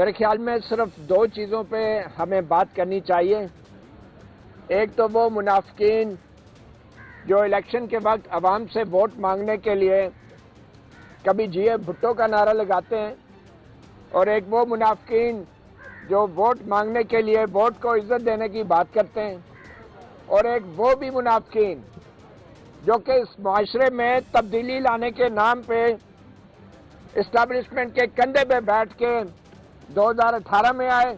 میرے خیال میں صرف دو چیزوں پہ ہمیں بات کرنی چاہیے. ایک تو وہ منافقین جو الیکشن کے وقت عوام سے ووٹ مانگنے کے لیے کبھی جی اے بھٹو کا نعرہ لگاتے ہیں، اور ایک وہ منافقین جو ووٹ مانگنے کے لیے ووٹ کو عزت دینے کی بات کرتے ہیں، اور ایک وہ بھی منافقین جو کہ اس معاشرے میں تبدیلی لانے کے نام پہ اسٹیبلشمنٹ کے کندھے پہ بیٹھ کے 2018 میں آئے،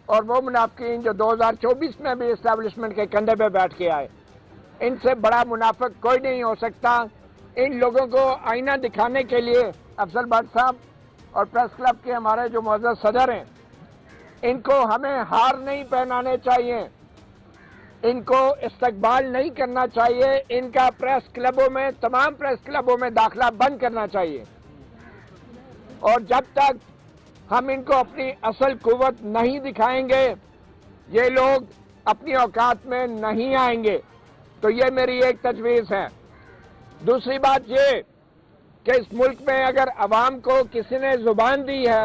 اور وہ منافقین جو 2024 میں بھی اسٹیبلشمنٹ کے کندھے پہ بیٹھ کے آئے. ان سے بڑا منافق کوئی نہیں ہو سکتا. ان لوگوں کو آئینہ دکھانے کے لیے افضل بٹ صاحب اور پریس کلب کے ہمارے جو معزز صدر ہیں، ان کو ہمیں ہار نہیں پہنانے چاہیے، ان کو استقبال نہیں کرنا چاہیے، ان کا پریس کلبوں میں، تمام پریس کلبوں میں داخلہ بند کرنا چاہیے. اور جب تک ہم ان کو اپنی اصل قوت نہیں دکھائیں گے، یہ لوگ اپنی اوقات میں نہیں آئیں گے. تو یہ میری ایک تجویز ہے. دوسری بات یہ کہ اس ملک میں اگر عوام کو کسی نے زبان دی ہے،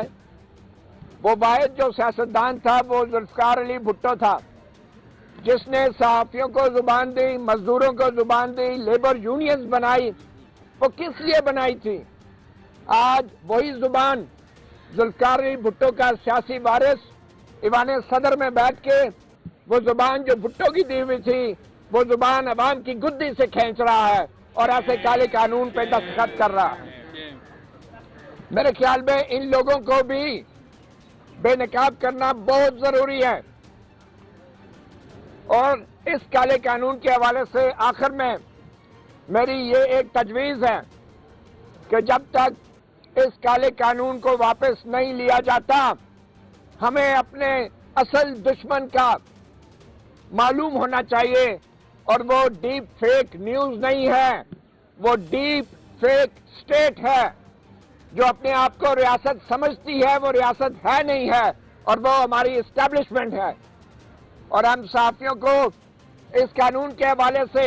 وہ واحد جو سیاستدان تھا وہ ذوالفقار علی بھٹو تھا، جس نے صحافیوں کو زبان دی، مزدوروں کو زبان دی، لیبر یونینز بنائی. وہ کس لیے بنائی تھی؟ آج وہی زبان ذوالفقار علی بھٹو کا سیاسی وارث ایوان صدر میں بیٹھ کے وہ زبان جو بھٹو کی دی ہوئی تھی، وہ زبان عوام کی گدی سے کھینچ رہا ہے اور ایسے کالے قانون پہ دستخط کر رہا ہے. میرے خیال میں ان لوگوں کو بھی بے نقاب کرنا بہت ضروری ہے. اور اس کالے قانون کے حوالے سے آخر میں میری یہ ایک تجویز ہے کہ جب تک اس کالے قانون کو واپس نہیں لیا جاتا، ہمیں اپنے اصل دشمن کا معلوم ہونا چاہیے، اور وہ ڈیپ فیک نیوز نہیں ہے، وہ ڈیپ فیک سٹیٹ ہے جو اپنے آپ کو ریاست سمجھتی ہے، وہ ریاست ہے نہیں ہے، اور وہ ہماری اسٹیبلشمنٹ ہے. اور ہم صحافیوں کو اس قانون کے حوالے سے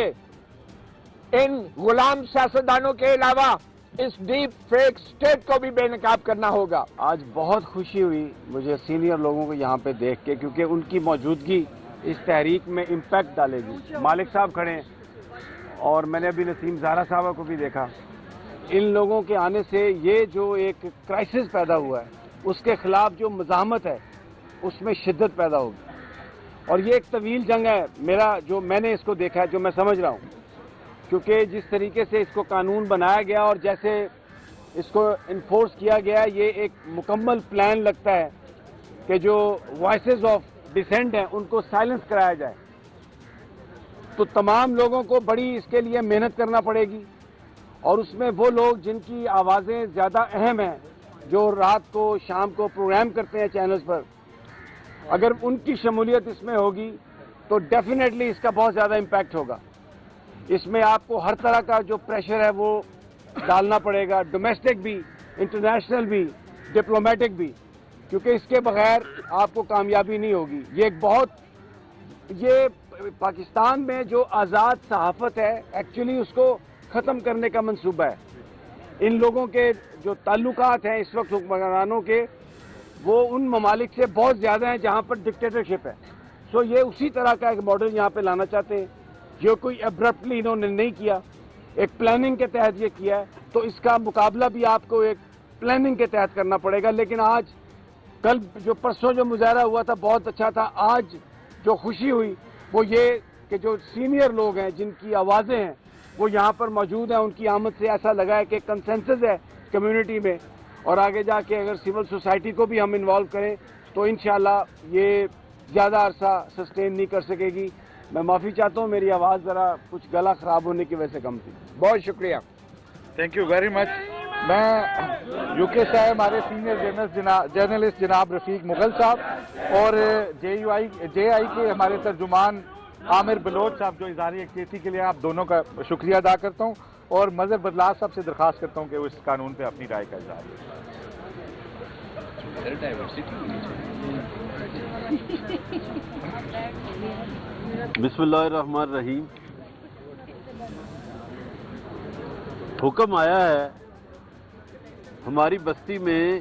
ان غلام سیاستدانوں کے علاوہ اس ڈیپ فیک سٹیٹ کو بھی بے نقاب کرنا ہوگا. آج بہت خوشی ہوئی مجھے سینئر لوگوں کو یہاں پہ دیکھ کے، کیونکہ ان کی موجودگی اس تحریک میں امپیکٹ ڈالے گی. مالک صاحب کھڑے ہیں اور میں نے ابھی نسیم زہرا صاحبہ کو بھی دیکھا. ان لوگوں کے آنے سے یہ جو ایک کرائسس پیدا ہوا ہے، اس کے خلاف جو مزاحمت ہے اس میں شدت پیدا ہوگی. اور یہ ایک طویل جنگ ہے. میں نے اس کو دیکھا ہے، جو میں سمجھ رہا ہوں، کیونکہ جس طریقے سے اس کو قانون بنایا گیا اور جیسے اس کو انفورس کیا گیا، یہ ایک مکمل پلان لگتا ہے کہ جو وائسز آف ڈسینٹ ہیں ان کو سائلنس کرایا جائے. تو تمام لوگوں کو بڑی اس کے لیے محنت کرنا پڑے گی، اور اس میں وہ لوگ جن کی آوازیں زیادہ اہم ہیں، جو رات کو شام کو پروگرام کرتے ہیں چینلز پر، اگر ان کی شمولیت اس میں ہوگی تو ڈیفینیٹلی اس کا بہت زیادہ امپیکٹ ہوگا. اس میں آپ کو ہر طرح کا جو پریشر ہے وہ ڈالنا پڑے گا، ڈومیسٹک بھی، انٹرنیشنل بھی، ڈپلومیٹک بھی، کیونکہ اس کے بغیر آپ کو کامیابی نہیں ہوگی. یہ پاکستان میں جو آزاد صحافت ہے، ایکچولی اس کو ختم کرنے کا منصوبہ ہے. ان لوگوں کے جو تعلقات ہیں اس وقت حکمرانوں کے، وہ ان ممالک سے بہت زیادہ ہیں جہاں پر ڈکٹیٹرشپ ہے. سو یہ اسی طرح کا ایک ماڈل یہاں پہ لانا چاہتے ہیں، جو کوئی ابرپٹلی انہوں نے نہیں کیا، ایک پلاننگ کے تحت یہ کیا ہے. تو اس کا مقابلہ بھی آپ کو ایک پلاننگ کے تحت کرنا پڑے گا. لیکن کل جو پرسوں جو مظاہرہ ہوا تھا بہت اچھا تھا. آج جو خوشی ہوئی وہ یہ کہ جو سینئر لوگ ہیں، جن کی آوازیں ہیں، وہ یہاں پر موجود ہیں. ان کی آمد سے ایسا لگا ہے کہ کنسنسس ہے کمیونٹی میں، اور آگے جا کے اگر سول سوسائٹی کو بھی ہم انوالو کریں تو انشاءاللہ یہ زیادہ عرصہ سسٹین نہیں کر سکے گی. میں معافی چاہتا ہوں، میری آواز ذرا کچھ گلا خراب ہونے کی وجہ سے کم تھی. بہت شکریہ. Thank you very much. میں یو کے سے ہمارے سینئر جرنلسٹ جناب رفیق مغل صاحب اور جے آئی کے ہمارے ترجمان عامر بلوچ صاحب، جو اظہار یکجہتی کے لیے آپ دونوں کا شکریہ ادا کرتا ہوں، اور مظہر بدلاس صاحب سے درخواست کرتا ہوں کہ وہ اس قانون پہ اپنی رائے کا اظہار کریں. بسم اللہ الرحمن الرحیم. حکم آیا ہے ہماری بستی میں